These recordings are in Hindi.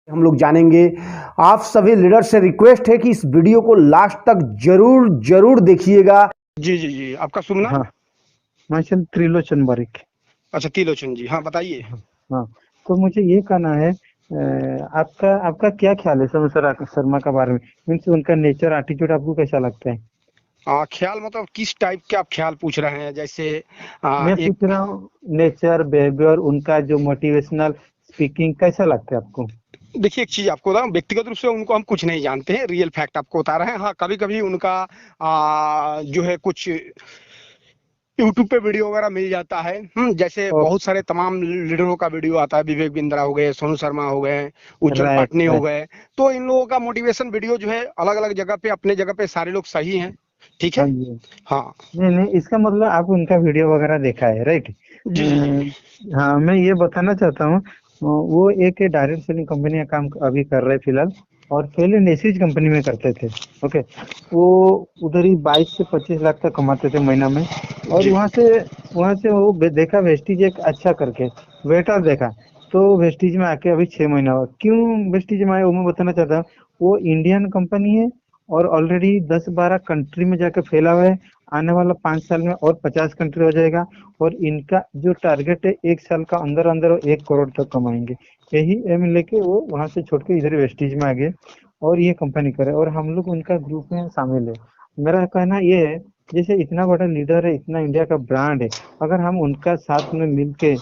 हम लोग जानेंगे। आप सभी लीडर से रिक्वेस्ट है कि इस वीडियो को लास्ट तक जरूर जरूर देखिएगा। जी जी जी, आपका शुभ नाम? हाँ, मार्शल त्रिलोचन बारिक। अच्छा, त्रिलोचन जी, हाँ बताइए। हाँ, हाँ, तो मुझे ये कहना है, आपका आपका क्या ख्याल है सोनू शर्मा का बारे में? मीन्स उनका नेचर, एटीट्यूड आपको कैसा लगता है? ख्याल मतलब किस टाइप के आप ख्याल पूछ रहे हैं? जैसे मैं एक पूछ रहा हूँ, नेचर, बिहेवियर, उनका जो मोटिवेशनल स्पीकिंग कैसा लगता है आपको? देखिए, एक चीज आपको बताऊं, व्यक्तिगत रूप से उनको हम कुछ नहीं जानते हैं, रियल फैक्ट आपको बता रहे हैं। हाँ, कभी कभी उनका जो है कुछ यूट्यूब पे वीडियो वगैरह मिल जाता है। जैसे और बहुत सारे तमाम लीडरों का वीडियो आता है, विवेक बिंद्रा हो गए, सोनू शर्मा हो गए, उज्जवल राइट, पाटनी हो राइट। गए। तो इन लोगों का मोटिवेशन वीडियो जो है अलग अलग जगह पे, अपने जगह पे सारे लोग सही हैं। ठीक हाँ है। जी। हाँ नहीं, नहीं, इसका मतलब आप उनका वीडियो वगैरह देखा है, राइट? जी जी जी। हाँ, मैं ये बताना चाहता हूँ, वो एक डायरेक्ट सेलिंग कंपनी का काम अभी कर रहे हैं फिलहाल। और पहले नेसिज कंपनी में करते थे। ओके। वो उधर ही 22 से 25 लाख तक कमाते थे महीना में। और जी वहां से वो देखा वेस्टीज एक अच्छा करके वेटर देखा। तो वेस्टीज में आके अभी 6 महीना हुआ। क्यों वेस्टीज में आए वो मैं बताना चाहता हूँ। वो इंडियन कंपनी है और ऑलरेडी 10-12 कंट्री में जाकर फैला हुआ है। आने वाला 5 साल में और 50 कंट्री हो जाएगा। और इनका जो टारगेट है, 1 साल का अंदर अंदर वो 1 करोड़ तक कमाएंगे। यही एम लेके वो वहां से छोड़ के इधर वेस्टीज में आ गए। और ये कंपनी करे और हम लोग उनका ग्रुप में शामिल है। मेरा कहना ये है, जैसे इतना बड़ा लीडर है, इतना इंडिया का ब्रांड है, अगर हम उनका साथ में मिलके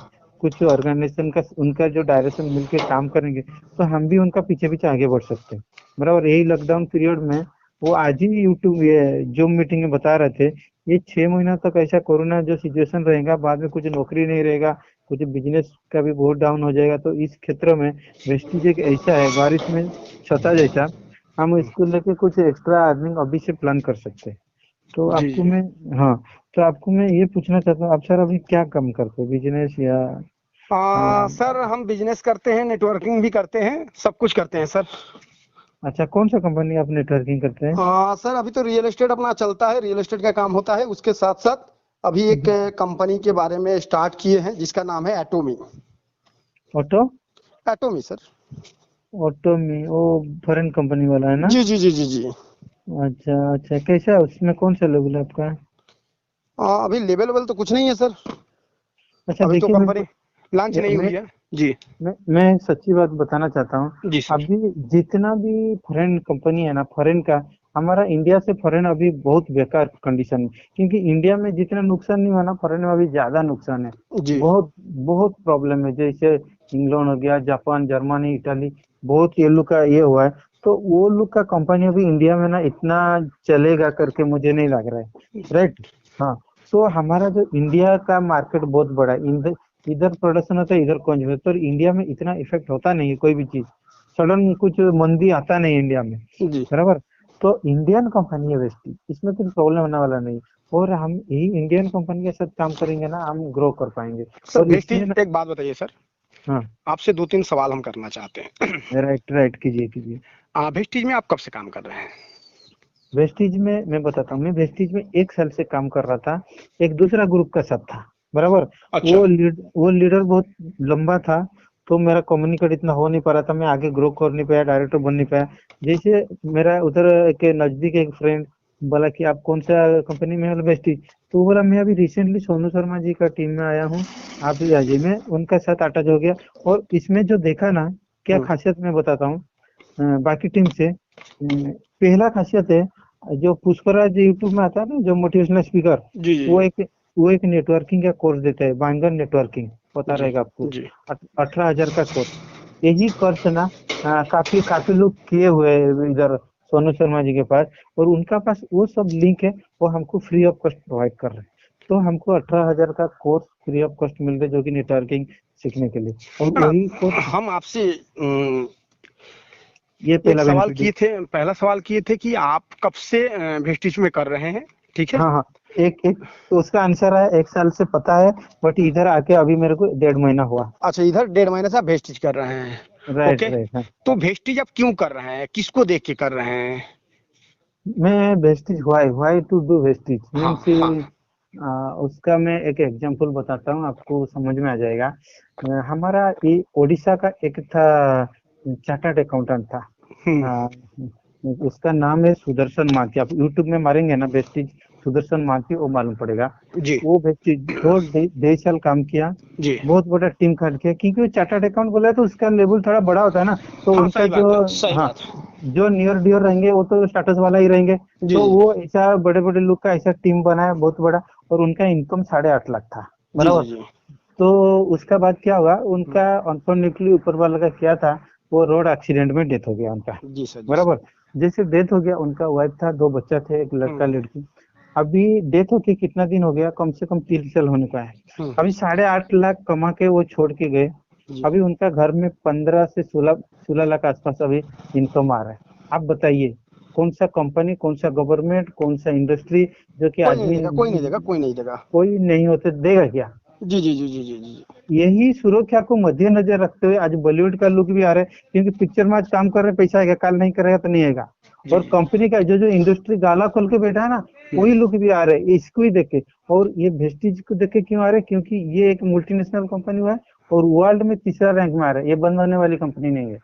कुछ ऑर्गेनाइजेशन का उनका जो डायरेक्शन मिलके काम करेंगे, तो हम भी उनका पीछे पीछे आगे बढ़ सकते हैं। बराबर, यही लॉकडाउन पीरियड में वो आज ही यूट्यूब ये जूम मीटिंग में बता रहे थे, ये 6 महीना तक ऐसा कोरोना जो सिचुएशन रहेगा, बाद में कुछ नौकरी नहीं रहेगा, कुछ बिजनेस का भी बहुत डाउन हो जाएगा। तो इस क्षेत्र में वेस्टीज एक ऐसा है, बारिश में छता जैसा। हम इसको लेके कुछ एक्स्ट्रा अर्निंग अभी से प्लान कर सकते हैं। तो जी आपको जी। मैं हाँ, तो आपको मैं ये पूछना चाहता हूँ, आप सर अभी क्या काम करते हैं, बिजनेस या? सर, हम बिजनेस करते हैं, नेटवर्किंग भी करते हैं, सब कुछ करते हैं सर। अच्छा, कौन सा कंपनी आप नेटवर्किंग करते हैं? सर, अभी तो रियल एस्टेट अपना चलता है, रियल एस्टेट का काम होता है। उसके साथ साथ अभी एक कंपनी के बारे में स्टार्ट किए हैं जिसका नाम है Atomy. Auto Atomy sir. Auto में वो फॉरेन कंपनी वाला है ना? जी जी जी जी जी। अच्छा, अच्छा, कैसा है उसमें, कौन सा लेवल है आपका? अभी लेवल वेल तो कुछ नहीं है सर। अच्छा, अभी तो देखिए, कंपनी लॉन्च नहीं मैं हुई है। जी मैं सच्ची बात बताना चाहता हूँ। जी सर। अभी जितना भी फॉरेन कंपनी है ना, फॉरेन का, हमारा इंडिया से फॉरेन अभी बहुत बेकार कंडीशन है। क्योंकि इंडिया में जितना नुकसान नहीं हुआ ना, फॉरेन में अभी ज्यादा नुकसान है। जी बहुत बहुत प्रॉब्लम है। जैसे इंग्लैंड हो गया, जापान, जर्मनी, इटाली, बहुत ये लोग का ये हुआ है। तो वो लोग का कंपनी अभी इंडिया में ना इतना चलेगा करके मुझे नहीं लग रहा है, राइट? हाँ। तो हमारा जो इंडिया का मार्केट बहुत बड़ा है, इधर प्रोडक्शन होता है, इधर कंज्यूम होता है। तो इंडिया में इतना इफेक्ट होता नहीं है कोई भी चीज, सडन कुछ मंदी आता नहीं इंडिया में। जी। बराबर। तो इंडियन कंपनी है वेस्टी, इसमें कुछ प्रॉब्लम होने वाला नहीं। और हम यही इंडियन कंपनी के साथ काम करेंगे ना, हम ग्रो कर पाएंगे। सर और इसमें भेस्टीज, ना, एक बात बताइए सर, हाँ, आपसे दो तीन सवाल हम करना चाहते हैं। राइट, राइट, कीजिए, कीजिए। भेस्टीज में आप कब से काम कर रहे हैं? वेस्टीज में मैं बताता हूँ, मैं वेस्टीज में 1 साल से काम कर रहा था। एक दूसरा ग्रुप का साथ था। बराबर। अच्छा। वो लीडर बहुत लंबा था। तो मेरा कम्युनिकेट इतना हो नहीं पा रहा था, मैं आगे ग्रो कर नहीं पाया, डायरेक्टर बन नहीं पाया। जैसे मेरा उधर के नजदीक एक फ्रेंड बोला कि आप कौन सा कंपनी में हो, वेस्टीज। तो वो बोला, मैं अभी रिसेंटली सोनू शर्मा जी का टीम में आया हूँ, आप भी आ जाइए। मैं उनका साथ अटैच हो गया। और इसमें जो देखा ना, क्या हम्म, खासियत मैं बताता हूँ, बाकी टीम से। पहला खासियत है, जो पुष्पराज यूट्यूब में आता है ना, जो मोटिवेशनल स्पीकर, जी जी वो एक वो एक नेटवर्किंग का कोर्स देता है, बैंगन नेटवर्किंग, पता जी रहेगा आपको। जी। 18,000 का कोर्स। यही कोर्स ना, काफी काफी लोग किए हुए हैं इधर सोनू शर्मा जी के पास। और उनका पास वो सब लिंक है, वो हमको फ्री ऑफ कॉस्ट प्रोवाइड कर रहे हैं। तो हमको 18,000 का कोर्स फ्री ऑफ कॉस्ट मिल रहा है, जो कि नेटवर्किंग सीखने के लिए। और हाँ, वही कोर्स, हम आपसे ये एक पहला सवाल बेनिफिट है। किए थे, पहला सवाल किए थे कि आप कब से भेस्टीज में कर रहे हैं। ठीक है। हाँ, हाँ। एक एक तो उसका आंसर है, 1 साल से पता है। बट इधर आके अभी मेरे को 1.5 महीना हुआ। अच्छा, इधर 1.5 महीने से आप भेस्टीज कर रहे हैं। Right, okay. राइट, हाँ। तो भेस्टीज आप क्यों कर रहे हैं, किसको देख के कर रहे हैं? मैं Vestige, why to do Vestige हाँ मीन्स, हाँ। उसका मैं एक एग्जांपल बताता हूँ, आपको समझ में आ जाएगा। हमारा ये ओडिशा का एक था, चार्टर्ड अकाउंटेंट था। हम्म। हाँ, उसका नाम है सुदर्शन मांझी। आप यूट्यूब में मारेंगे ना वेस्टिज सुदर्शन मांझी, वो मालूम पड़ेगा। जी वो वेस्टिज 2 साल काम किया, जी। बहुत बड़ा टीम खट किया, क्योंकि वो चार्टर्ड अकाउंट बोला है तो उसका लेवल थोड़ा बड़ा होता है ना, तो हाँ उनका सही जो, बात है, सही हाँ, बात है। जो नियर डियर रहेंगे वो तो स्टाटस वाला ही रहेंगे। जी तो जी वो ऐसा बड़े बड़े लोग का ऐसा टीम बनाया बहुत बड़ा, और उनका इनकम 8.5 लाख था, जी जी बराबर। जी। तो उसका बाद क्या हुआ, हम्म, उनका अनफॉर्चुनेटली ऊपर वाला का क्या था, वो रोड एक्सीडेंट में डेथ हो गया उनका, जी सर, जी सर। बराबर। जैसे डेथ हो गया, उनका वाइफ था, 2 बच्चा थे, एक लड़का हम्म लड़की। अभी डेथ होके कितना दिन हो गया, कम से कम 3 साल होने का है। हम्म। अभी 8.5 लाख कमा के वो छोड़ के गए। जी। अभी उनका घर में 15 से 16 लाख आसपास अभी इनकम आ रहा है। आप बताइए, कौन सा कंपनी, कौन सा गवर्नमेंट, कॉन सा इंडस्ट्री, जो कि कोई नहीं आदमी देगा, कोई नहीं देगा, कोई नहीं देगा। कोई नहीं होते देगा क्या? जी जी जी जी जी जी। यही सुरक्षा को मद्देनजर रखते हुए आज बॉलीवुड का लुक भी आ रहा है, क्योंकि पिक्चर में आज काम कर रहे हैं, पैसा आएगा, कल नहीं करेगा तो नहीं आएगा। जी और जी। कंपनी का जो जो इंडस्ट्री गाला खोल के बैठा है ना, वही हम्म। लुक भी आ रहे हैं इसको ही देख के। और ये वेस्टीज को देख के क्यों आ रहे हैं? क्योंकि ये एक मल्टीनेशनल कंपनी हुआ है, और वर्ल्ड में तीसरा रैंक में आ रहा है, ये बंद होने वाली कंपनी नहीं है,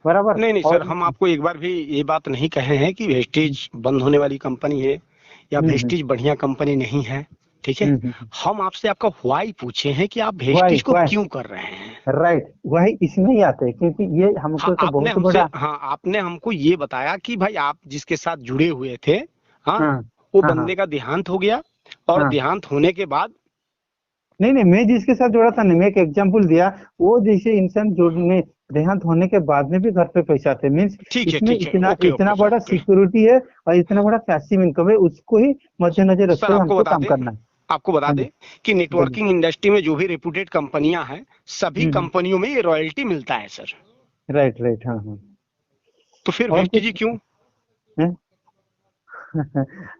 बराबर। नहीं नहीं सर, और हम आपको एक बार भी ये बात नहीं कहे हैं कि वेस्टेज बंद होने वाली कंपनी है या हम्म वेस्टेज बढ़िया कंपनी नहीं है। ठीक है। हम आपसे आपका व्हाई पूछे हैं कि आप वाई वेस्टेज को वाई क्यों कर रहे हैं। राइट, वही इसमें ही आते हैं, क्योंकि ये हमको हाँ एक आपने बहुत हमसे, बड़ा। हाँ आपने हमको ये बताया कि भाई आप जिसके साथ जुड़े हुए थे, हाँ, हाँ वो हाँ हाँ बंदे का देहांत हो गया, और हाँ। देहांत होने के बाद। नहीं नहीं, मैं जिसके साथ जुड़ा था नहीं, मैं एक एग्जांपल दिया। वो जैसे इंसान जुड़ने, देहांत होने के बाद में भी घर पे पैसे आते, मीन्स इसमें ठीक है, इतना ओके इतना ओके सर, बड़ा ओके। सिक्योरिटी है, और इतना बड़ा पैसिव इनकम है, उसको ही मद्देनजर सर रखते हुए आपको हमको बता काम दें, करना है। आपको बता हाँ दें जी, कि बोलिए। नेटवर्किंग इंडस्ट्री में जो भी रेपुटेड कंपनियां हैं, सभी हम्म, कंपनियों में ये रॉयल्टी मिलता है सर। राइट राइट, हाँ हाँ। तो फिर और वेस्टेज कुछ ही क्यों। है?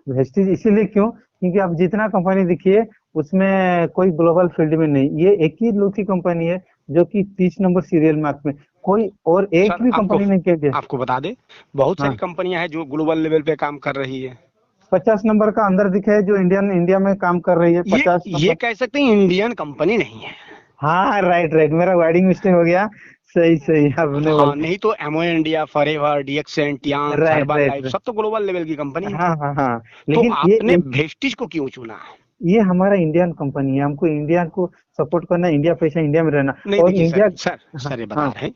वेस्टीज इसीलिए क्यों, क्योंकि आप जितना कंपनी देखिए, उसमें कोई ग्लोबल फील्ड में नहीं, ये एक ही लोग की कंपनी है, जो कि 30 नंबर सीरियल मार्क में, कोई और एक सर भी आपको कंपनी नहीं कहते। आपको बता दें, बहुत सारी हाँ, कंपनियां हैं जो ग्लोबल लेवल पे काम कर रही है। 50 नंबर का अंदर दिखे जो इंडिया में काम कर रही है, पचास ये नंबर कह सकते हैं इंडियन कंपनी नहीं है। हाँ राइट राइट, मेरा वर्डिंग मिस्टेक हो गया। सही सही आपने हाँ, बोला। नहीं तो एमओ इंडिया, फॉरएवर, डीएक्सेंट, यांग, right herbal right life, right, सब तो ग्लोबल लेवल की कंपनी है। हाँ हाँ हाँ। तो लेकिन आपने वेस्टिज को क्यों चुना। ये हमारा इंडियन कंपनी है, हमको इंडिया को सपोर्ट करना, इंडिया पैसा इंडिया में रहना, नहीं और देखिए सर, इंडिया। हाँ सर ये बता हाँ रहे हैं,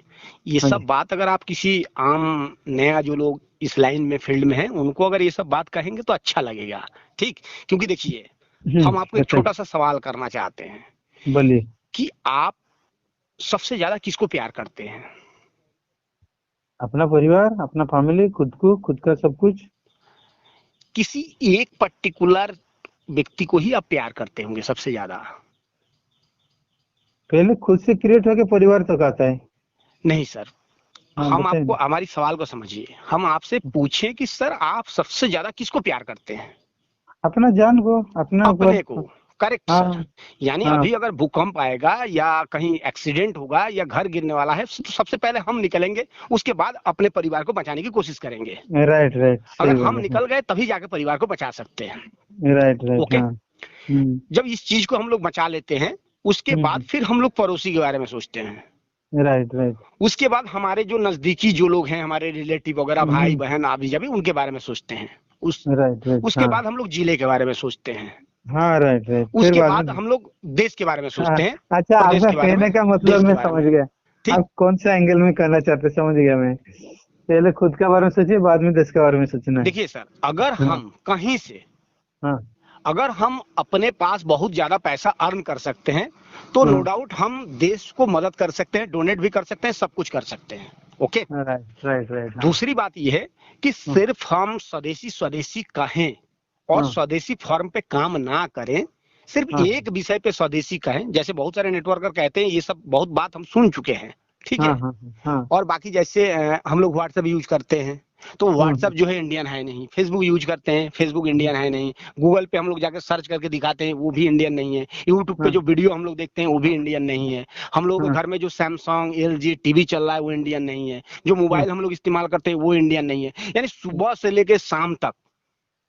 ये हाँ सब जी। बात अगर आप किसी आम नया जो लोग इस लाइन में फील्ड में हैं उनको अगर ये सब बात कहेंगे तो अच्छा लगेगा। ठीक। क्योंकि देखिए, हम आपको एक बताइए, छोटा सा सवाल करना चाहते हैं बोलिए। कि आप सबसे ज्यादा किसको प्यार करते हैं। अपना परिवार, अपना फैमिली, खुद को, खुद का सब कुछ। किसी एक पर्टिकुलर व्यक्ति को ही आप प्यार करते होंगे सबसे ज्यादा। पहले खुद से क्रिएट होके परिवार तक आता है। नहीं सर, हाँ हम बताइए आपको, ना। हमारी सवाल को समझिए, हम आपसे पूछें कि सर आप सबसे ज्यादा किसको प्यार करते हैं। अपना जान को, अपना ऊपर। अपने को। करेक्ट हाँ सर। यानी हाँ अभी अगर भूकंप आएगा या कहीं एक्सीडेंट होगा या घर गिरने वाला है तो सबसे पहले हम निकलेंगे, उसके बाद अपने परिवार को बचाने की कोशिश करेंगे। राइट राइट, सही अगर हम बोले। हाँ निकल गए तभी जाके परिवार को बचा सकते हैं। Right right, okay. हाँ। जब इस चीज को हम लोग बचा लेते हैं, उसके बाद फिर हम लोग पड़ोसी के बारे में सोचते हैं। Right right. उसके बाद हमारे जो नजदीकी जो लोग हैं, हमारे रिलेटिव वगैरह, भाई बहन, आबी जाबी, उनके बारे में सोचते हैं। उस राइट राइट, उसके हाँ बाद हम लोग जिले के बारे में सोचते हैं। हाँ, राइट राइट, फिर उसके बाद बाद में। हम लोग देश के बारे में हाँ, सोचते हैं, अच्छा, प्रदेश आपका के बारे में, कहने का मतलब देश के मैं बारे समझ में। गया। ठीक। आप कौन सा एंगल में कहना चाहते, समझ गया मैं। पहले खुद के बारे में सोचिए, बाद में देश के बारे में सोचना है। देखिए सर, अगर हाँ हम कहीं से, हाँ अगर हम अपने पास बहुत ज्यादा पैसा अर्न कर सकते हैं तो नो हाँ, डाउट हम देश को मदद कर सकते हैं, डोनेट भी कर सकते हैं, सब कुछ कर सकते हैं। ओके। राइट राइट राइट, हाँ दूसरी बात यह है कि हाँ सिर्फ हम स्वदेशी स्वदेशी कहें और हाँ स्वदेशी फॉर्म पे काम ना करें, सिर्फ हाँ एक विषय पे स्वदेशी कहें, जैसे बहुत सारे नेटवर्कर कहते हैं, ये सब बहुत बात हम सुन चुके हैं। ठीक हाँ है। हाँ हाँ और बाकी जैसे हम लोग व्हाट्सएप यूज करते हैं, तो हाँ व्हाट्सएप जो है इंडियन है नहीं, फेसबुक यूज करते हैं, फेसबुक इंडियन है नहीं, गूगल पे हम लोग जाकर सर्च करके दिखाते हैं, वो भी इंडियन नहीं है, यूट्यूब पे हाँ जो वीडियो हम लोग देखते हैं वो भी इंडियन नहीं है, हम लोगों के हाँ घर में जो सैमसंग एलजी टीवी चल रहा है वो इंडियन नहीं है, जो हाँ मोबाइल हम लोग इस्तेमाल करते हैं वो इंडियन नहीं है। यानी सुबह से लेके शाम तक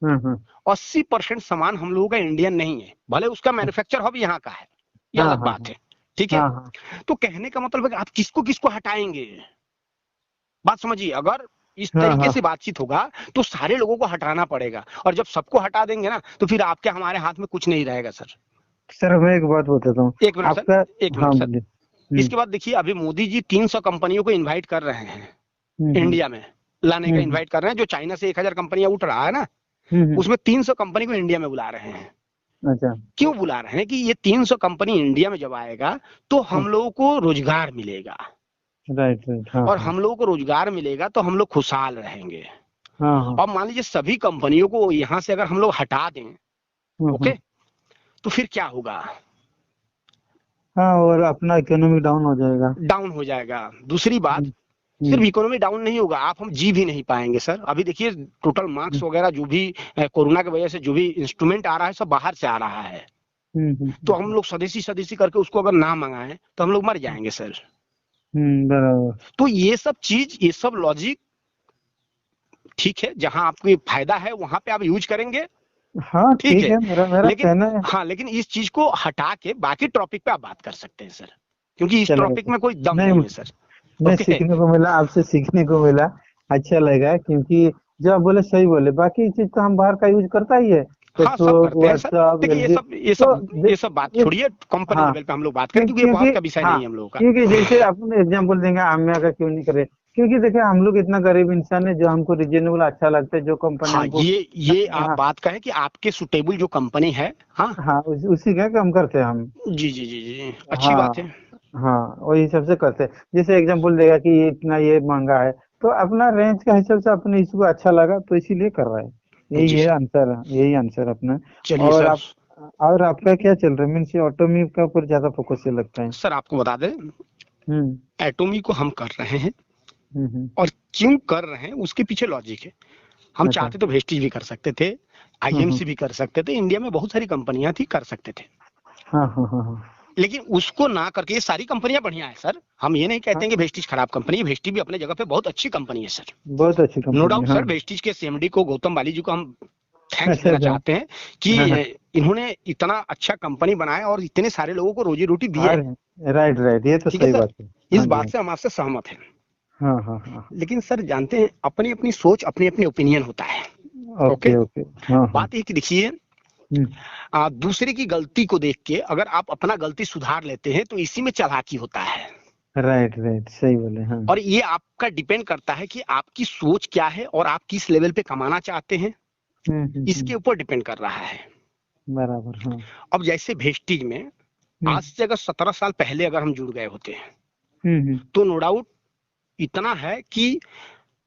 हाँ हाँ 80% सामान हम लोगों का इंडियन नहीं है, भले उसका मैन्युफैक्चर हब यहाँ का है, ये हाँ अलग हाँ बात है। ठीक है। हाँ हाँ तो कहने का मतलब है कि आप किसको किसको हटाएंगे। बात समझिए, अगर इस हाँ तरीके हाँ से बातचीत होगा तो सारे लोगों को हटाना पड़ेगा, और जब सबको हटा देंगे ना तो फिर आपके हमारे हाथ में कुछ नहीं रहेगा सर। सर, मैं एक बात बताता हूँ एक मिनट सर, आपका। एक मिनट हाँ सर। बोलिए। इसके बाद देखिए, अभी मोदी जी 300 कंपनियों को इनवाइट कर रहे हैं हम्म इंडिया में लाने का, हम्म इनवाइट कर रहे हैं। जो चाइना से 1000 कंपनियां उठ रहा है ना, हम्म। उसमें 300 कंपनी को इंडिया में बुला रहे हैं। अच्छा। क्यों बुला रहे हैं कि ये 300 कंपनी इंडिया में जब आएगा तो हाँ, हम लोगों को रोजगार मिलेगा, राइट राइट। हाँ और हाँ हम लोगों को रोजगार मिलेगा तो हम लोग खुशहाल रहेंगे। हाँ हाँ। अब मान लीजिए सभी कंपनियों को यहाँ से अगर हम लोग हटा दें, ओके, हम्म। तो फिर क्या होगा? हाँ, और अपना इकोनॉमी डाउन हो जाएगा। डाउन हो जाएगा। दूसरी बात, हम्म सिर्फ हम्म इकोनॉमी डाउन नहीं होगा, आप हम जी भी नहीं पाएंगे सर। अभी देखिए टोटल मार्क्स वगैरह जो भी कोरोना की वजह से जो भी इंस्ट्रूमेंट आ रहा है सब बाहर से आ रहा है, तो हम लोग स्वदेशी स्वदेशी करके उसको अगर ना मंगाएं तो हम लोग मर जाएंगे सर। बराबर। तो ये सब चीज, ये सब लॉजिक ठीक है, जहां आपको फायदा है वहां पे आप यूज करेंगे, हाँ ठीक ठीक है। है, मेरा मेरा लेकिन कहना है। हाँ, लेकिन इस चीज को हटा के बाकी टॉपिक पे आप बात कर सकते हैं सर, क्योंकि इस चलेगा टॉपिक सर। में कोई दम नहीं, नहीं है सर। नहीं, ओके। सीखने को मिला, आपसे सीखने को मिला। अच्छा लगा, क्योंकि जो आप बोले सही बोले, बाकी चीज तो हम बाहर का यूज करता ही है, हाँ सब फेसबुक, करते हैं सर। व्हाट्सअप, देखिए ये एलजी। सब ये तो सब ये सब बात छोड़िए, कंपनी हाँ, लेवल पे हम लोग बात करें, क्योंकि ये क्योंकि बहुत का विषय हाँ, नहीं है हम लोगों का। क्योंकि जैसे अपने एग्जाम्पल देंगे आम्या का, क्यों नहीं करे, क्योंकि देखिए हम लोग इतना गरीब इंसान है, जो हमको रीजनेबल अच्छा लगता है, जो कंपनी हाँ, हमको। ये आप हाँ बात कहें कि आपके सुटेबल जो कंपनी है। हाँ, हाँ, उसी का काम करते हैं हम। जी जी जी जी, अच्छी बात है। हाँ हाँ, वही सबसे करते हैं। जैसे एग्जाम्पल देगा कि ये इतना, ये महंगा है, तो अपना रेंज का हिसाब से अपने इसको अच्छा लगा तो इसीलिए कर रहा है। यही जी है सर। आंसर, यही आंसर अपना। चलिए और सर। आप, और आपका क्या चल रहा है? मीन्स ऑटोमी का ऊपर ज्यादा फोकस ये लगता है। सर आपको बता दें, हम्म एटोमी को हम कर रहे हैं, हम्म। और क्यों कर रहे हैं उसके पीछे लॉजिक है। हम अच्छा। चाहते तो वेस्टीज भी कर सकते थे, हम्म। आईएमसी भी कर सकते थे, इंडिया में बहुत सारी कंपनियां थी, कर सकते थे। हाँ हाँ हाँ हाँ लेकिन उसको ना करके, ये सारी कंपनियां बढ़िया है सर, हम ये नहीं कहते हाँ, हैं कि वेस्टीज खराब कंपनी है, वेस्टीज भी अपने जगह पे बहुत अच्छी कंपनी है सर। बहुत अच्छी नो कंपनी है। डाउट हाँ। सर, वेस्टीज के सीएमडी को, गौतम बाली जी को हम थैंक्स अच्छा देना अच्छा। चाहते हैं कि हाँ हाँ। इन्होंने इतना अच्छा कंपनी बनाया और इतने सारे लोगों को रोजी रोटी दिए। अरे राइट राइट, ये तो ठीक है सही सर, बात है। इस हाँ जी। बात से हम आपसे सहमत हैं। हाँ हाँ हाँ। लेकिन सर जानते हैं, अपनी अपनी सोच, अपनी अपनी ओपिनियन होता है। ओके। Okay okay. हाँ हाँ। बात ये कि देखिए, हम्म। दूसरे की गलती को देख के अगर आप अपना गलती सुधार लेते हैं तो इसी में चालाकी होता है। राइट राइट, सही बोले। हाँ। और ये आपका डिपेंड करता है कि आपकी सोच क्या है और आप किस लेवल पे कमाना चाहते हैं, इसके हम्म। ऊपर डिपेंड कर रहा है। बराबर। हाँ। अब जैसे भेस्टीज में हम्म आज से अगर 17 साल पहले अगर हम जुड़ गए होते हैं हम्म। तो नो डाउट इतना है कि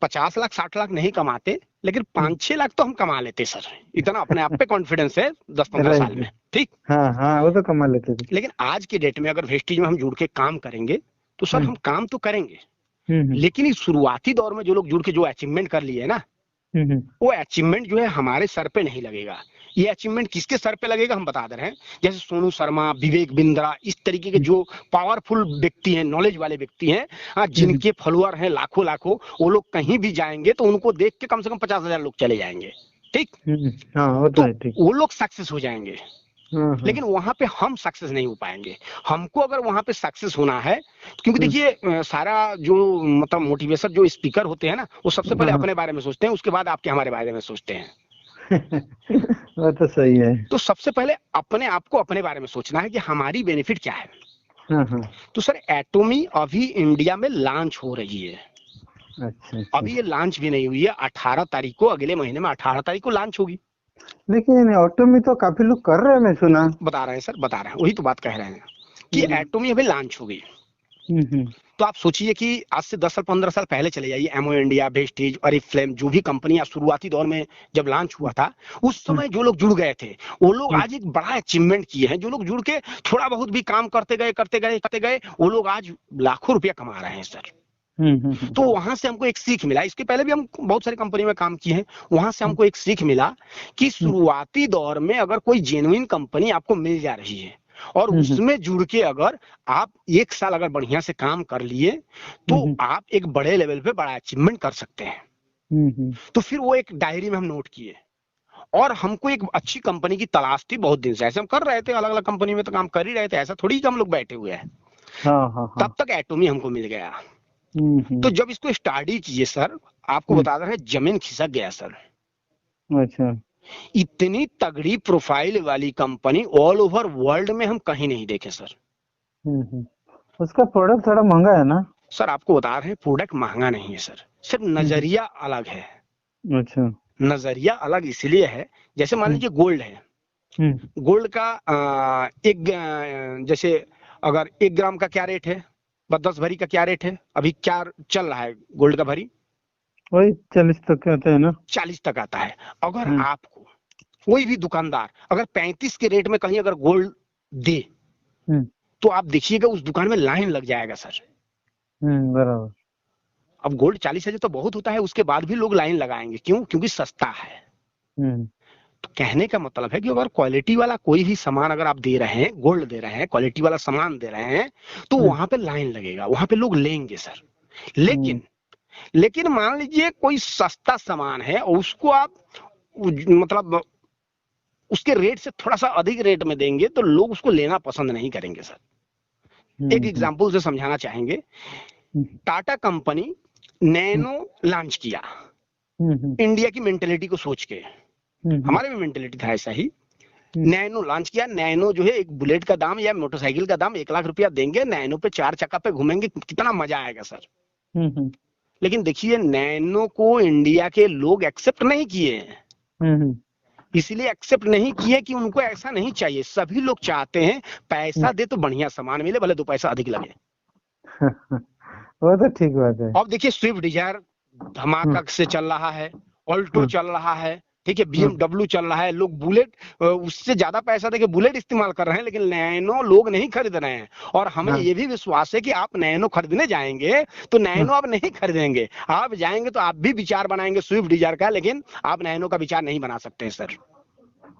50 लाख 60 लाख नहीं कमाते, लेकिन 5-6 लाख तो हम कमा लेते सर। इतना अपने आप पे कॉन्फिडेंस है 10-15 साल राइट। में, ठीक। हाँ हाँ, वो तो कमा लेते थे। लेकिन आज के डेट में अगर वेस्टीज में हम जुड़ के काम करेंगे तो सर हम्म हम काम तो करेंगे, हम्म लेकिन इस शुरुआती दौर में जो लोग जुड़ के जो अचीवमेंट कर लिए ना, हम्म। वो अचीवमेंट जो है हमारे सर पे नहीं लगेगा। ये अचीवमेंट किसके सर पे लगेगा हम बता दे रहे हैं। जैसे सोनू शर्मा, विवेक बिंद्रा, इस तरीके के जो पावरफुल व्यक्ति हैं, नॉलेज वाले व्यक्ति हैं, हाँ, हम्म जिनके फॉलोअर हैं लाखों लाखों, वो लोग कहीं भी जाएंगे तो उनको देख के कम से कम 50,000 लोग चले जाएंगे, ठीक। हाँ, वो तो तो है, ठीक। वो लोग सक्सेस हो जाएंगे, हाँ हाँ। लेकिन वहां पे हम सक्सेस नहीं हो पाएंगे। हमको अगर वहां पे सक्सेस होना है, क्योंकि हम्म, देखिए सारा जो मतलब मोटिवेशन जो स्पीकर होते हैं ना, वो सबसे पहले हाँ हाँ। अपने बारे में सोचते हैं, उसके बाद आपके हमारे बारे में सोचते हैं। वो तो सही है। तो सबसे पहले अपने आप को अपने बारे में सोचना है कि हमारी बेनिफिट क्या है। हाँ हाँ। तो सर एटोमी अभी इंडिया में लॉन्च हो रही है। अच्छा अच्छा। अभी ये लॉन्च भी नहीं हुई है, 18 तारीख को, अगले महीने में 18 तारीख को लॉन्च होगी। लेकिन ऑटो में तो काफी लोग कर रहे हैं, मैं सुना। बता रहे हैं सर, बता रहे हैं, वही तो बात कह रहे हैं कि हम्म एटोमी अभी लॉन्च हो गई। हम्म। तो आप सोचिए कि आज से 10 साल 15 साल पहले चले जाइए, एमओ इंडिया, वेस्टीज, ऑरिफ्लेम, जो भी कंपनियां शुरुआती दौर में जब लॉन्च हुआ था, उस हम्म समय जो लोग जुड़ गए थे वो लोग हम्म आज एक बड़ा अचीवमेंट किए हैं। जो लोग जुड़ के थोड़ा बहुत भी काम करते गए वो लोग आज लाखों रुपया कमा रहे हैं सर। तो वहां से हमको एक सीख मिला, इसके पहले भी हम बहुत सारी कंपनी में काम किए हैं, वहां से हमको एक सीख मिला कि शुरुआती दौर में अगर कोई जेन्युइन कंपनी आपको मिल जा रही है और उसमें जुड़ के अगर आप 1 साल अगर बढ़िया से काम कर लिए तो आप एक बड़े लेवल पे बड़ा अचीवमेंट कर सकते हैं। तो फिर वो एक डायरी में हम नोट किए, और हमको एक अच्छी कंपनी की तलाश थी बहुत दिन से। ऐसे हम कर रहे थे, अलग अलग कंपनी में तो काम कर ही रहे थे, ऐसा थोड़ी कि हम लोग बैठे हुए हैं। हाँ हाँ हाँ। तब तक एटोमी हमको मिल गया। हम्म। तो जब इसको स्टडी किए सर, आपको हम्म, बता रहे हैं जमीन खिसक गया सर। अच्छा। इतनी तगड़ी प्रोफाइल वाली कंपनी ऑल ओवर वर्ल्ड में हम कहीं नहीं देखे सर। हम्म। उसका प्रोडक्ट थोड़ा महंगा है ना? सर आपको बता रहे हैं प्रोडक्ट महंगा नहीं है सर, सिर्फ हम्म। नजरिया अलग है। अच्छा। नजरिया अलग इसलिए है, जैसे मान हम्म। लीजिए गोल्ड है। हम्म। गोल्ड का जैसे अगर 1 ग्राम का क्या रेट है, 10 भरी का क्या रेट है, अभी क्या चल रहा है गोल्ड का भरी? वही 40 तक के आता है ना? 40 तक आता है। अगर हम्म। आपको कोई भी दुकानदार अगर 35 के रेट में कहीं अगर गोल्ड दे, हम्म। तो आप देखिएगा उस दुकान में लाइन लग जाएगा सर। बराबर। अब गोल्ड 40 हजार तो बहुत होता है, उसके बाद भी लोग लाइन लगाएंगे, क्यों? क्योंकि सस्ता है। हम्म। तो कहने का मतलब है कि अगर क्वालिटी वाला कोई भी सामान अगर आप दे रहे हैं, गोल्ड दे रहे हैं, क्वालिटी वाला सामान दे रहे हैं, तो हम्म। वहां पे लाइन लगेगा, वहां पे लोग लेंगे सर। हम्म। लेकिन लेकिन मान लीजिए कोई सस्ता सामान है और उसको आप मतलब उसके रेट से थोड़ा सा अधिक रेट में देंगे, तो लोग उसको लेना पसंद नहीं करेंगे सर। एक हम्म। एग्जांपल से समझाना चाहेंगे। हम्म। टाटा कंपनी हम्म। नैनो लॉन्च किया हम्म। इंडिया की मेंटेलिटी को सोच के। हम्म। हमारे भी मेंटेलिटी था ऐसा ही। हम्म। नैनो लॉन्च किया। नैनो जो है एक बुलेट का दाम या मोटरसाइकिल का दाम 1 लाख रुपया देंगे, नैनो पे 4 चक्का पे घूमेंगे, कितना मजा आएगा सर। हम्म। लेकिन देखिए नैनो को इंडिया के लोग एक्सेप्ट नहीं किए हैं। हम्म। इसलिए एक्सेप्ट नहीं किए कि उनको ऐसा नहीं चाहिए। सभी लोग चाहते हैं पैसा दे तो बढ़िया सामान मिले, भले 2 पैसा अधिक लगे। वो तो ठीक बात है। अब देखिए स्विफ्ट डिजायर हम्म। धमाका से चल रहा है, ऑल्टो हम्म। चल रहा है, ठीक है, हम्म। बीएमडब्ल्यू चल रहा है, लोग बुलेट उससे ज्यादा पैसा देके बुलेट इस्तेमाल कर रहे हैं, लेकिन नैनो लोग नहीं खरीद रहे हैं। और हमें हाँ। ये भी विश्वास है कि आप नैनो खरीदने जाएंगे तो हम्म। नैनो आप नहीं खरीदेंगे। आप जाएंगे तो आप भी विचार बनाएंगे स्विफ्ट डिजायर का, लेकिन आप नैनो का विचार नहीं बना सकते हैं सर।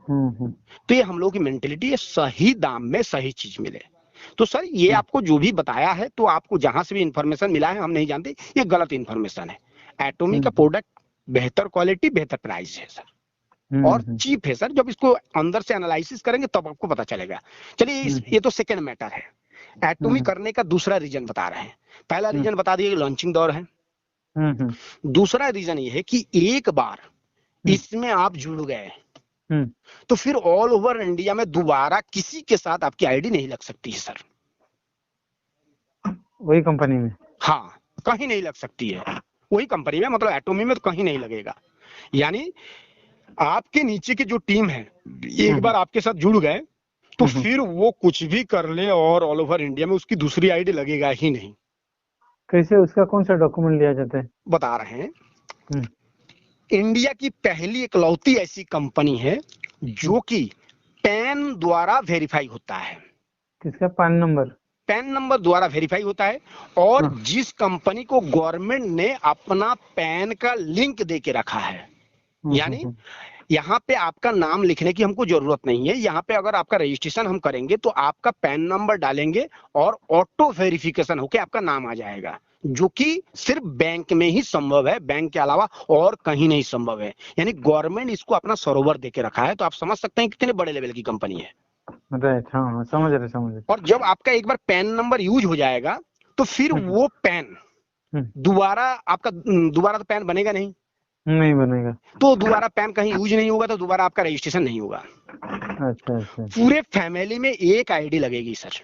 हम्म। तो ये हम लोग की मेंटेलिटी है, सही दाम में सही चीज मिले। तो सर ये हम्म। आपको जो भी बताया है, तो आपको जहां से भी इंफॉर्मेशन मिला है हम नहीं जानते, ये गलत इंफॉर्मेशन है। एटॉमी का हम्म। प्रोडक्ट बेहतर क्वालिटी बेहतर प्राइस है सर, और हम्म। चीप है सर। जब इसको अंदर से एनालिसिस करेंगे तब आपको पता चलेगा। चलिए हम्म। ये तो सेकंड मैटर है। एटॉमी हम्म। करने का दूसरा रीजन बता रहे हैं। पहला हम्म। रीजन बता दिए लॉन्चिंग दौर है। हम्म। दूसरा रीजन ये है कि एक बार हम्म। इसमें आप जुड़ गए हम्म। तो फिर ऑल ओवर इंडिया में दोबारा किसी के साथ आपकी आईडी नहीं लग सकती है सर। वही कंपनी में? हाँ, कहीं नहीं लग सकती है वही कंपनी में, मतलब एटॉमी में तो कहीं नहीं लगेगा। यानी आपके नीचे की जो टीम है, एक हम्म। बार आपके साथ जुड़ गए तो हम्म। फिर वो कुछ भी कर ले और ऑल ओवर इंडिया में उसकी दूसरी आईडी लगेगा ही नहीं। कैसे, उसका कौन सा डॉक्यूमेंट लिया जाता है? बता रहे हैं, हम्म। इंडिया की पहली इकलौती ऐसी कंपनी है हम्म। जो कि पैन द्वारा वेरीफाई होता है। किसका पैन नंबर? पैन नंबर द्वारा वेरीफाई होता है, और हाँ। जिस कंपनी को गवर्नमेंट ने अपना पैन का लिंक दे के रखा है, यानी हम्म। यहाँ पे आपका नाम लिखने की हमको जरूरत नहीं है। यहाँ पे अगर आपका रजिस्ट्रेशन हम करेंगे तो आपका पैन नंबर डालेंगे और ऑटो वेरिफिकेशन होके आपका नाम आ जाएगा, जो कि सिर्फ बैंक में ही संभव है, बैंक के अलावा और कहीं नहीं संभव है। यानी गवर्नमेंट इसको अपना सरोवर देके रखा है। तो आप समझ सकते हैं कितने बड़े लेवल की कंपनी है। राइट, हाँ हाँ, समझ रहे समझ रहे। और जब आपका एक बार पैन नंबर यूज हो जाएगा तो फिर हम्म। वो पैन हम्म। दोबारा आपका दोबारा तो पैन बनेगा नहीं, नहीं बनेगा। तो दोबारा पैन कहीं यूज नहीं होगा, तो दोबारा आपका रजिस्ट्रेशन नहीं होगा। अच्छा अच्छा। पूरे फैमिली में एक आईडी लगेगी सर।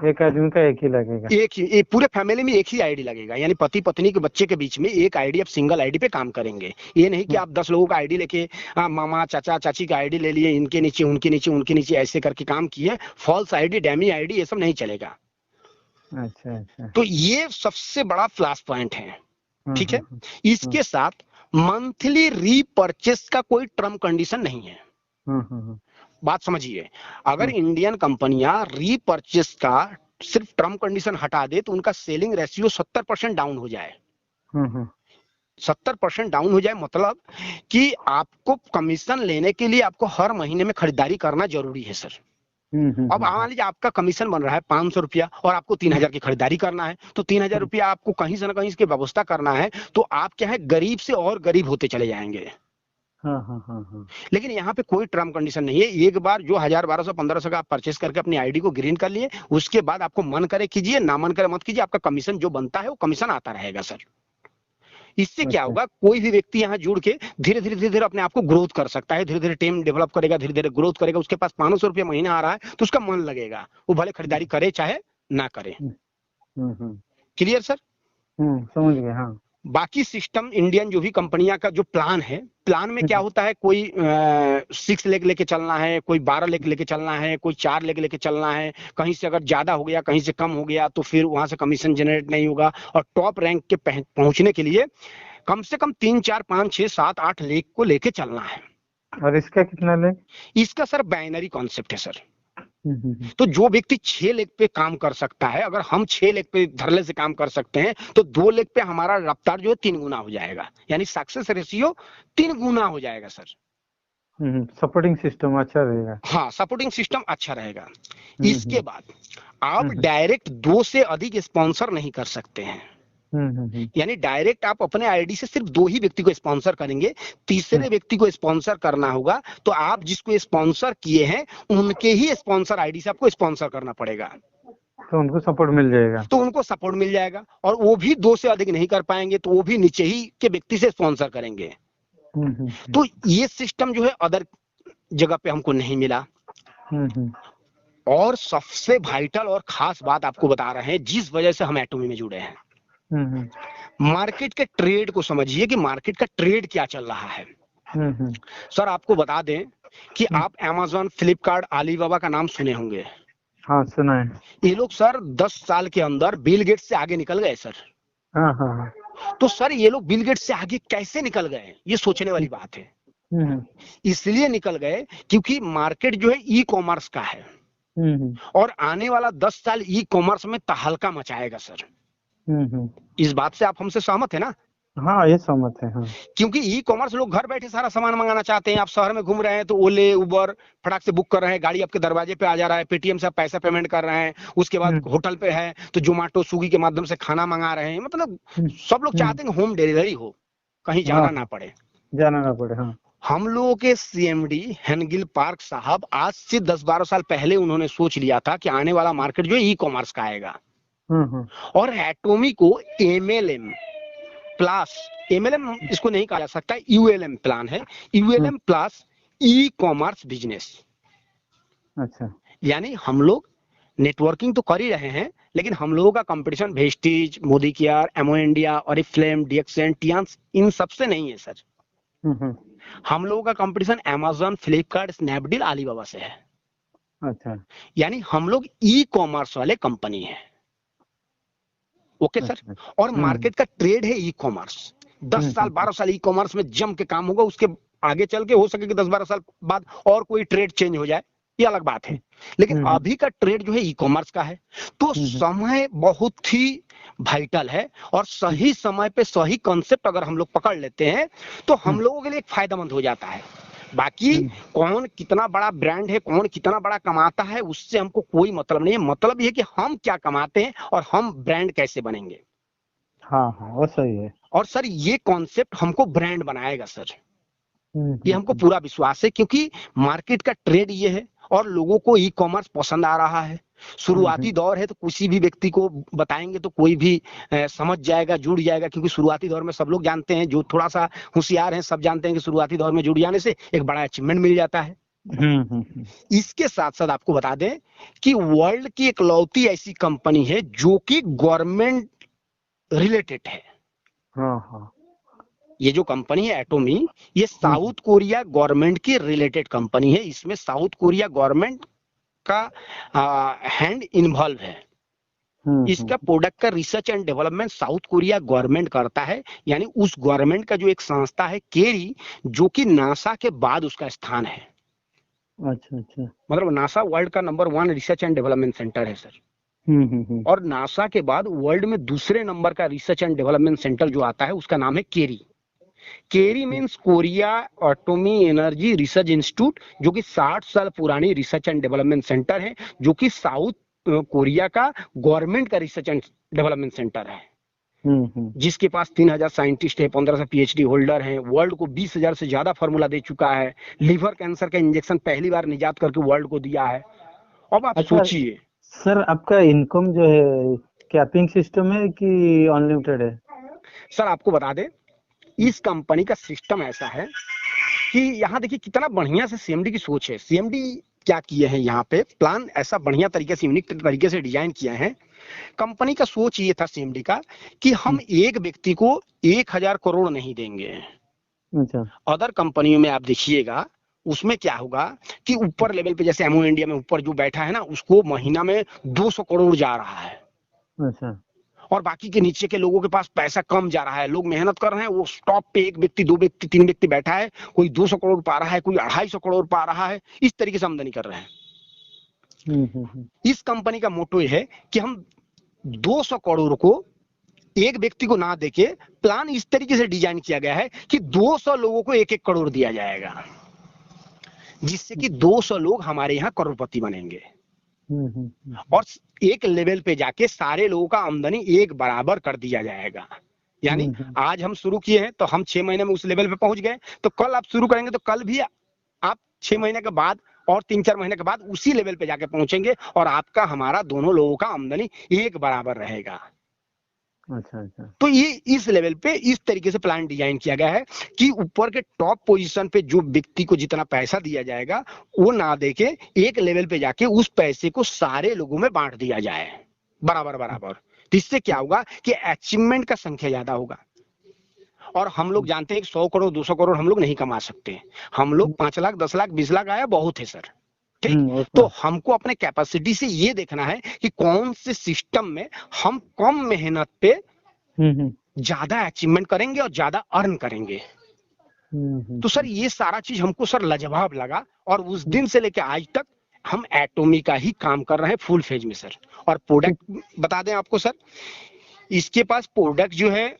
एक आदमी का एक ही लगेगा? एक पूरे फैमिली में एक ही आईडी लगेगा, यानी पति पत्नी के बच्चे के बीच में एक आईडी, आप सिंगल आईडी पे काम करेंगे। ये नहीं कि आप 10 लोगों का आईडी लेके मामा चाचा चाची का आईडी ले लिए, इनके नीचे उनके नीचे उनके नीचे ऐसे करके काम किए। फॉल्स आईडी डैमी आईडी ये सब नहीं चलेगा। अच्छा अच्छा। तो ये सबसे बड़ा प्लस पॉइंट है, ठीक है। हम्म। इसके साथ मंथली रीपर्चेस का कोई टर्म कंडीशन नहीं है। हम्म। बात समझिए, अगर इंडियन कंपनियां रीपर्चेस का सिर्फ टर्म कंडीशन हटा दे तो उनका सेलिंग रेशियो 70% डाउन हो जाए। हम्म। 70% डाउन हो जाए मतलब कि आपको कमीशन लेने के लिए आपको हर महीने में खरीदारी करना जरूरी है सर। अब मान लीजिए आपका कमीशन बन रहा है 500 रुपया और आपको 3000 की खरीदारी करना है, तो 3000 रुपया आपको कहीं से ना कहीं इसकी व्यवस्था करना है, तो आप क्या है गरीब से और गरीब होते चले जाएंगे। हाँ हाँ हाँ हाँ। लेकिन यहाँ पे कोई टर्म कंडीशन नहीं है। एक बार जो 1000, 1200, 1500 का आप परचेस करके अपनी आईडी को ग्रीन कर लिए, उसके बाद आपको मन करे कीजिए, ना मन करे मत कीजिए, आपका कमीशन जो बनता है वो कमीशन आता रहेगा सर। इससे क्या अच्छा। होगा, कोई भी व्यक्ति यहाँ जुड़ के धीरे धीरे अपने आप को ग्रोथ कर सकता है, धीरे धीरे टीम डेवलप करेगा, धीरे धीरे ग्रोथ करेगा। उसके पास 500 रुपये महीना आ रहा है तो उसका मन लगेगा, वो भले खरीदारी करे चाहे ना करे। हम्म। Clear sir? समझ गए हाँ। बाकी सिस्टम इंडियन जो भी कंपनियां का जो प्लान है, प्लान में क्या होता है, कोई 6 लेग लेके चलना है, कोई 12 लेग लेके चलना है, कोई 4 लेग लेके चलना है। कहीं से अगर ज्यादा हो गया, कहीं से कम हो गया तो फिर वहां से कमीशन जनरेट नहीं होगा। और टॉप रैंक के पहुंचने के लिए कम से कम 3, 4, 5, 6, 7, 8 लेग को लेके चलना है। और इसका कितना ले? इसका सर बाइनरी कॉन्सेप्ट है सर। हम्म। तो जो व्यक्ति 6 लेग पे काम कर सकता है, अगर हम 6 लेग पे धरले से काम कर सकते हैं तो 2 लेग पे हमारा रफ्तार जो है 3 गुना हो जाएगा, यानी सक्सेस रेशियो 3 गुना हो जाएगा सर। सपोर्टिंग सिस्टम अच्छा रहेगा। हाँ, सपोर्टिंग सिस्टम अच्छा रहेगा। इसके हम्म। बाद आप डायरेक्ट 2 से अधिक स्पॉन्सर नहीं कर सकते हैं। हम्म। यानी डायरेक्ट आप अपने आईडी से सिर्फ 2 ही व्यक्ति को स्पॉन्सर करेंगे। तीसरे व्यक्ति को स्पॉन्सर करना होगा तो आप जिसको स्पॉन्सर किए हैं उनके ही स्पॉन्सर आईडी से आपको स्पॉन्सर करना पड़ेगा, तो उनको सपोर्ट मिल जाएगा। तो उनको सपोर्ट मिल जाएगा। और वो भी 2 से अधिक नहीं कर पाएंगे तो वो भी नीचे ही के व्यक्ति से स्पॉन्सर करेंगे। तो ये सिस्टम जो है अदर जगह पे हमको नहीं मिला। और सबसे वाइटल और खास बात आपको बता रहे हैं जिस वजह से हम एटोमी में जुड़े हैं, मार्केट के ट्रेड को समझिए कि मार्केट का ट्रेड क्या चल रहा है। सर आपको बता दें कि आप अमेज़न, फ्लिपकार्ट, अलीबाबा का नाम सुने होंगे। हाँ सुना है। ये लोग सर 10 साल के अंदर बिल गेट्स से आगे निकल गए सर। हाँ हाँ हाँ। तो सर ये लोग बिल गेट्स से आगे कैसे निकल गए, ये सोचने वाली बात है। इसलिए निकल गए क्योंकि मार्केट जो है ई कॉमर्स का है और आने वाला 10 साल ई कॉमर्स में तहलका मचाएगा सर। इस बात से आप हमसे सहमत है ना? हाँ ये सहमत है हाँ। क्योंकि ई कॉमर्स लोग घर बैठे सारा सामान मंगाना चाहते हैं। आप शहर में घूम रहे हैं तो ओले, उबर फटाक से बुक कर रहे हैं, गाड़ी आपके दरवाजे पे आ जा रहा है, पेटीएम से आप पैसा पेमेंट कर रहे हैं, उसके बाद होटल पे है तो जोमेटो, स्विगी के माध्यम से खाना मंगा रहे हैं। मतलब सब लोग चाहते हैं होम डिलीवरी हो, कहीं जाना ना पड़े। हाँ। हम लोगों के सीएमडी हेनगिल पार्क साहब आज से 10-12 साल पहले उन्होंने सोच लिया था कि आने वाला मार्केट जो है ई कॉमर्स का आएगा। और एटोमी को एमएलएम प्लस, एमएलएम इसको नहीं कहा जा सकता, यूएलएम प्लान है, ULM plus e commerce business. अच्छा, यानी हम लोग नेटवर्किंग तो कर ही रहे हैं लेकिन हम लोगों का competition Vestige, Modicare, MO India, Oriflame, DXN, Tiens इन सबसे नहीं है सर। हम लोगों का competition Amazon, Flipkart, Snapdeal, Alibaba से है। अच्छा, यानी हम लोग ई कॉमर्स वाले कंपनी है। Okay sir. और मार्केट का ट्रेड है ई कॉमर्स। 10 साल 12 साल ई कॉमर्स में जम के काम होगा, उसके आगे चल के हो सके कि 10-12 साल बाद और कोई ट्रेड चेंज हो जाए, ये अलग बात है। लेकिन अभी का ट्रेड जो है ई कॉमर्स का है। तो समय बहुत ही वाइटल है और सही समय पे सही कॉन्सेप्ट अगर हम लोग पकड़ लेते हैं तो हम लोगों के लिए एक फायदेमंद हो जाता है। बाकी कौन कितना बड़ा ब्रांड है, कौन कितना बड़ा कमाता है, उससे हमको कोई मतलब नहीं है। मतलब ये है कि हम क्या कमाते हैं और हम ब्रांड कैसे बनेंगे। हाँ हाँ वो सही है। और सर ये कॉन्सेप्ट हमको ब्रांड बनाएगा सर, ये हमको पूरा विश्वास है क्योंकि मार्केट का ट्रेड ये है और लोगों को ई कॉमर्स पसंद आ रहा है। शुरुआती दौर है तो किसी भी व्यक्ति को बताएंगे तो कोई भी समझ जाएगा, जुड़ जाएगा। क्योंकि शुरुआती दौर में सब लोग जानते हैं, जो थोड़ा सा होशियार हैं सब जानते हैं कि शुरुआती दौर में जुड़ जाने से एक बड़ा अचीवमेंट मिल जाता है। इसके साथ साथ आपको बता दें कि वर्ल्ड की इकलौती ऐसी कंपनी है जो कि गवर्नमेंट रिलेटेड है। हाँ। ये जो कंपनी है एटोमी, ये साउथ कोरिया गवर्नमेंट की रिलेटेड कंपनी है। इसमें साउथ कोरिया गवर्नमेंट का हैंड इन्वॉल्व है। इसका प्रोडक्ट का research and development south Korea government करता है। यानी उस गवर्नमेंट का जो एक संस्था है केरी, जो कि नासा के बाद उसका स्थान है। अच्छा, मतलब नासा वर्ल्ड का number 1 research and development centre है सर। और नासा के बाद वर्ल्ड में दूसरे नंबर का रिसर्च एंड डेवलपमेंट सेंटर जो आता है उसका नाम है KERI. KERI means Korea atomic energy research institute, जो कि 60 साल पुरानी रिसर्च एंड डेवलपमेंट सेंटर है, जो कि साउथ कोरिया का गवर्नमेंट का रिसर्च एंड डेवलपमेंट सेंटर है। जिसके पास 3,000 साइंटिस्ट है, 1500 पीएचडी होल्डर हैं, वर्ल्ड को 20,000 से ज्यादा फार्मूला दे चुका है, लिवर कैंसर का इंजेक्शन पहली बार निजात करके वर्ल्ड को दिया है। अब आप अच्छा सोचिए सर, आपका इनकम जो है कैपिंग सिस्टम है कि अनलिमिटेड है? सर, आपको बता दें, इस कंपनी का सिस्टम ऐसा है कि यहाँ देखिए कितना बढ़िया से सीएमडी की सोच है। सीएमडी क्या किए हैं, यहाँ पे प्लान ऐसा बढ़िया तरीके से, यूनिक तरीके से डिजाइन किया है। कंपनी का सोच ये था सीएमडी का कि हम एक व्यक्ति को 1,000 करोड़ नहीं देंगे। अच्छा। अदर कंपनियों में आप देखिएगा, उसमें क्या होगा कि ऊपर लेवल पे जैसे एमओ इंडिया में ऊपर जो बैठा है ना, उसको महीना में 200 करोड़ जा रहा है। अच्छा। और बाकी के नीचे के लोगों के पास पैसा कम जा रहा है, लोग मेहनत कर रहे हैं, वो टॉप पे एक व्यक्ति, दो व्यक्ति, तीन व्यक्ति बैठा है, कोई 200 करोड़ पा रहा है, कोई 250 करोड़ पा रहा है, इस तरीके से आमदनी कर रहे हैं। इस कंपनी का मोटो ये है कि हम 200 करोड़ को एक व्यक्ति को ना देके प्लान इस तरीके से डिजाइन किया गया है कि 200 लोगों को 1-1 करोड़ दिया जाएगा, जिससे कि 200 लोग हमारे यहाँ करोड़पति बनेंगे। और एक लेवल पे जाके सारे लोगों का आमदनी एक बराबर कर दिया जाएगा। यानी आज हम शुरू किए हैं तो हम 6 महीने में उस लेवल पे पहुंच गए, तो कल आप शुरू करेंगे तो कल भी आप 6 महीने के बाद और 3-4 महीने के बाद उसी लेवल पे जाके पहुंचेंगे और आपका हमारा दोनों लोगों का आमदनी एक बराबर रहेगा। अच्छा अच्छा। तो ये इस लेवल पे इस तरीके से प्लान डिजाइन किया गया है कि ऊपर के टॉप पोजीशन पे जो व्यक्ति को जितना पैसा दिया जाएगा वो ना देके एक लेवल पे जाके उस पैसे को सारे लोगों में बांट दिया जाए बराबर बराबर। तो इससे क्या होगा कि अचीवमेंट का संख्या ज्यादा होगा। और हम लोग जानते हैं कि 100 करोड़ 200 करोड़ हम लोग नहीं कमा सकते, हम लोग 5 लाख 10 लाख 20 लाख आया बहुत है सर, ठीक। तो हमको अपने कैपेसिटी से ये देखना है कि कौन से सिस्टम में हम कम मेहनत पे ज्यादा अचीवमेंट करेंगे और ज्यादा अर्न करेंगे। तो सर ये सारा चीज हमको सर लाजवाब लगा और उस दिन से लेकर आज तक हम एटॉमी का ही काम कर रहे हैं फुल फेज में सर। और प्रोडक्ट बता दें आपको सर, इसके पास प्रोडक्ट जो है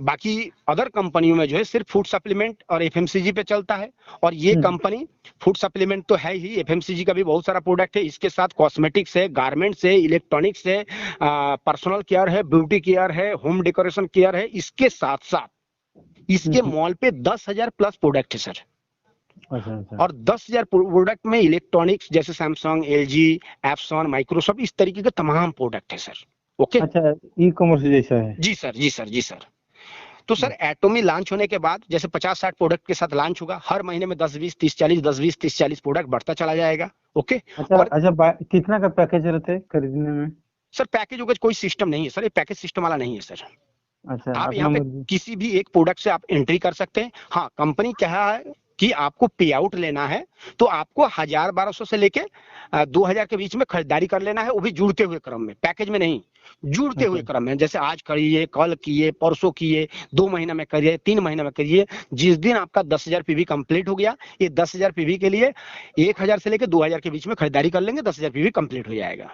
बाकी अदर कंपनियों में जो है सिर्फ फूड सप्लीमेंट और एफएमसीजी पे चलता है, और ये कंपनी फूड सप्लीमेंट तो है ही, एफएमसीजी का भी बहुत सारा प्रोडक्ट है, इसके साथ कॉस्मेटिक्स है, गारमेंट्स है, इलेक्ट्रॉनिक्स है, पर्सनल केयर है, ब्यूटी केयर है, होम डेकोरेशन केयर है। इसके साथ साथ इसके मॉल पे 10,000 प्लस प्रोडक्ट है सर। और 10,000 प्रोडक्ट में इलेक्ट्रॉनिक्स जैसे सैमसंग, एलजी, एप्सन, माइक्रोसॉफ्ट, इस तरीके के तमाम प्रोडक्ट है सर। ओके अच्छा, ई कॉमर्स जैसा है? जी सर, जी सर, जी सर। तो सर एटॉमी लॉन्च होने के बाद जैसे 50-60 प्रोडक्ट के साथ लॉन्च होगा, हर महीने में 10 20 30 40 10 20 30 40 प्रोडक्ट बढ़ता चला जाएगा। ओके। अच्छा, कितना का पैकेज रहता है खरीदने में? सर पैकेज वगैरह कोई सिस्टम नहीं है सर, ये पैकेज सिस्टम वाला नहीं है सर। अच्छा, आप यहाँ पे किसी भी एक प्रोडक्ट से आप एंट्री कर सकते हैं। हाँ, कंपनी क्या है कि आपको पे आउट लेना है तो आपको 1,000-1,200 से लेके 2,000 के बीच में खरीदारी कर लेना है, वो भी जुड़ते हुए क्रम में, पैकेज में नहीं, जुड़ते हुए क्रम में। जैसे आज करिए, कल किए, परसों किए, 2 महीने में करिए, 3 महीने में करिए। जिस दिन आपका 10,000 पीवी कंप्लीट हो गया, ये 10,000 पीवी के लिए 1,000 से लेकर 2,000 के बीच में खरीदारी कर लेंगे, 10,000 पीवी कंप्लीट हो जाएगा।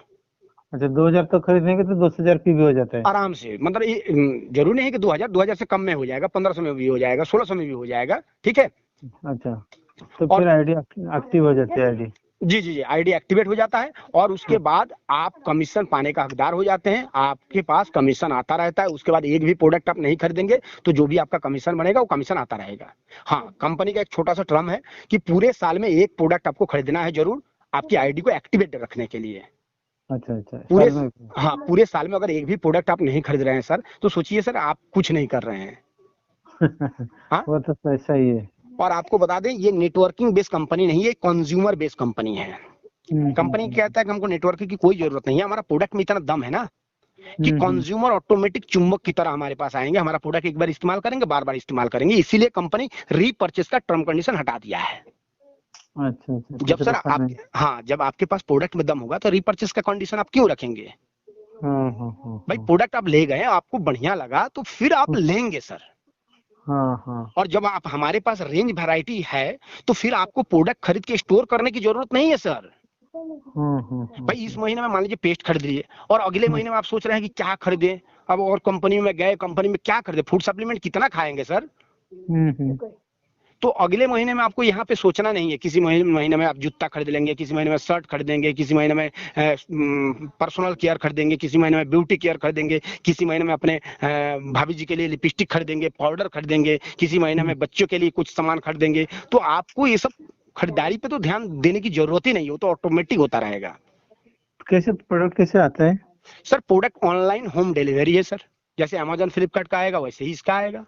अच्छा, 2,000 तक खरीदेंगे तो 10,000 पीवी हो जाता है आराम से। मतलब ये जरूरी नहीं है कि 2,000 से कम में हो जाएगा, 1,500 में भी हो जाएगा, 1,600 में भी हो जाएगा, ठीक है। अच्छा, तो फिर आईडी एक्टिव हो जाती है? आईडी जी जी जी, आईडी एक्टिवेट हो जाता है और उसके बाद आप कमीशन पाने का हकदार हो जाते हैं। आपके पास कमीशन आता रहता है। उसके बाद एक भी प्रोडक्ट आप नहीं खरीदेंगे तो जो भी आपका कमीशन बनेगा वो कमीशन आता रहेगा। हाँ, कंपनी का एक छोटा सा टर्म है कि पूरे साल में एक प्रोडक्ट आपको खरीदना है जरूर, आपकी आईडी को एक्टिवेट रखने के लिए। अच्छा अच्छा, पूरे साल में अगर एक भी प्रोडक्ट आप नहीं खरीद रहे हैं सर, तो सोचिए सर आप कुछ नहीं कर रहे हैं। हाँ, वो तो सही है। और आपको बता दें ये नेटवर्किंग बेस्ड कंपनी नहीं है, कंज्यूमर बेस्ड कंपनी है। कंपनी कहता है कि हमको नेटवर्किंग की कोई जरूरत नहीं है, हमारा प्रोडक्ट में इतना दम है ना कि कंज्यूमर ऑटोमेटिक चुंबक की तरह हमारे पास आएंगे, हमारा प्रोडक्ट एक बार इस्तेमाल करेंगे, बार बार इस्तेमाल करेंगे। इसीलिए कंपनी रीपर्चेस का टर्म कंडीशन हटा दिया है। अच्छा, जब सर आप जब आपके पास प्रोडक्ट में दम होगा तो रीपर्चेस का कंडीशन आप क्यों रखेंगे? भाई प्रोडक्ट आप ले गए, आपको बढ़िया लगा तो फिर आप लेंगे सर। और जब आप हमारे पास रेंज वैरायटी है तो फिर आपको प्रोडक्ट खरीद के स्टोर करने की जरूरत नहीं है सर। भाई इस महीने में मान लीजिए पेस्ट खरीद लिए और अगले महीने में आप सोच रहे हैं कि क्या खरीदें, अब और कंपनी में गए, कंपनी में क्या खरीदे, फूड सप्लीमेंट कितना खाएंगे सर? तो अगले महीने में आपको यहाँ पे सोचना नहीं है, किसी महीने में आप जूता खरीद लेंगे, किसी महीने में शर्ट खरीदेंगे, किसी महीने में पर्सनल केयर खरीदेंगे, किसी महीने में ब्यूटी केयर खरीदेंगे, किसी महीने में अपने भाभी जी के लिए लिपस्टिक खरीदेंगे, पाउडर खरीदेंगे, किसी महीने में बच्चों के लिए कुछ सामान खरीदेंगे। तो आपको ये सब खरीदारी पे तो ध्यान देने की जरूरत ही नहीं, हो तो ऑटोमेटिक होता रहेगा। कैसे प्रोडक्ट कैसे आता है? Sir product online home delivery है सर, जैसे अमेजोन फ्लिपकार्ट का आएगा वैसे ही इसका आएगा।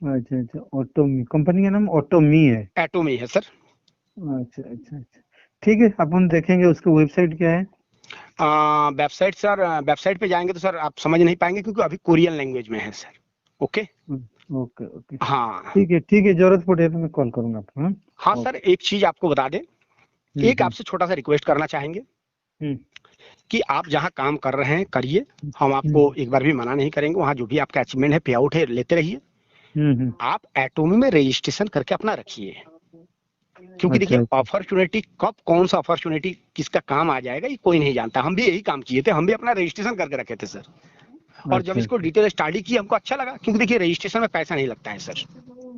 अच्छा अच्छा, ऑटोमी कंपनी का नाम ऑटोमी है? एटोमी है सर। अच्छा अच्छा अच्छा, ठीक है, अपन देखेंगे। उसकी वेबसाइट क्या है? वेबसाइट सर, वेबसाइट पे जाएंगे तो सर आप समझ नहीं पाएंगे क्योंकि अभी कोरियन लैंग्वेज में है सर। ओके। ओके ओके, हाँ ठीक है, जरूरत पड़े तो मैं कॉल करूंगा आपको। हाँ हाँ सर, एक चीज आपको बता दें, एक आपसे छोटा सा रिक्वेस्ट करना चाहेंगे हम्म, कि आप जहाँ काम कर रहे हैं करिए, हम हम्म, आपको एक बार भी मना नहीं करेंगे, वहाँ जो भी आपका अचीवमेंट है पे आउट है लेते रहिए। हम्म। आप एटोमी में रजिस्ट्रेशन करके अपना रखिए, क्योंकि देखिए अच्छा अच्छा, अपॉर्चुनिटी कब कौन सा अपॉर्चुनिटी किसका काम आ जाएगा ये कोई नहीं जानता। हम भी यही काम किए थे, हम भी अपना रजिस्ट्रेशन करके रखे थे सर। और जब अच्छा इसको अच्छा, डिटेल स्टडी की हमको अच्छा लगा, क्योंकि देखिए रजिस्ट्रेशन में पैसा नहीं लगता है सर।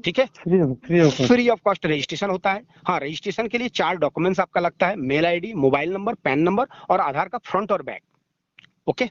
ठीक है, free of cost. Free of cost registration होता है। हाँ, रजिस्ट्रेशन के लिए 4 डॉक्यूमेंट्स आपका लगता है, mail ID, mobile number, PAN number और आधार का फ्रंट और बैक। ओके।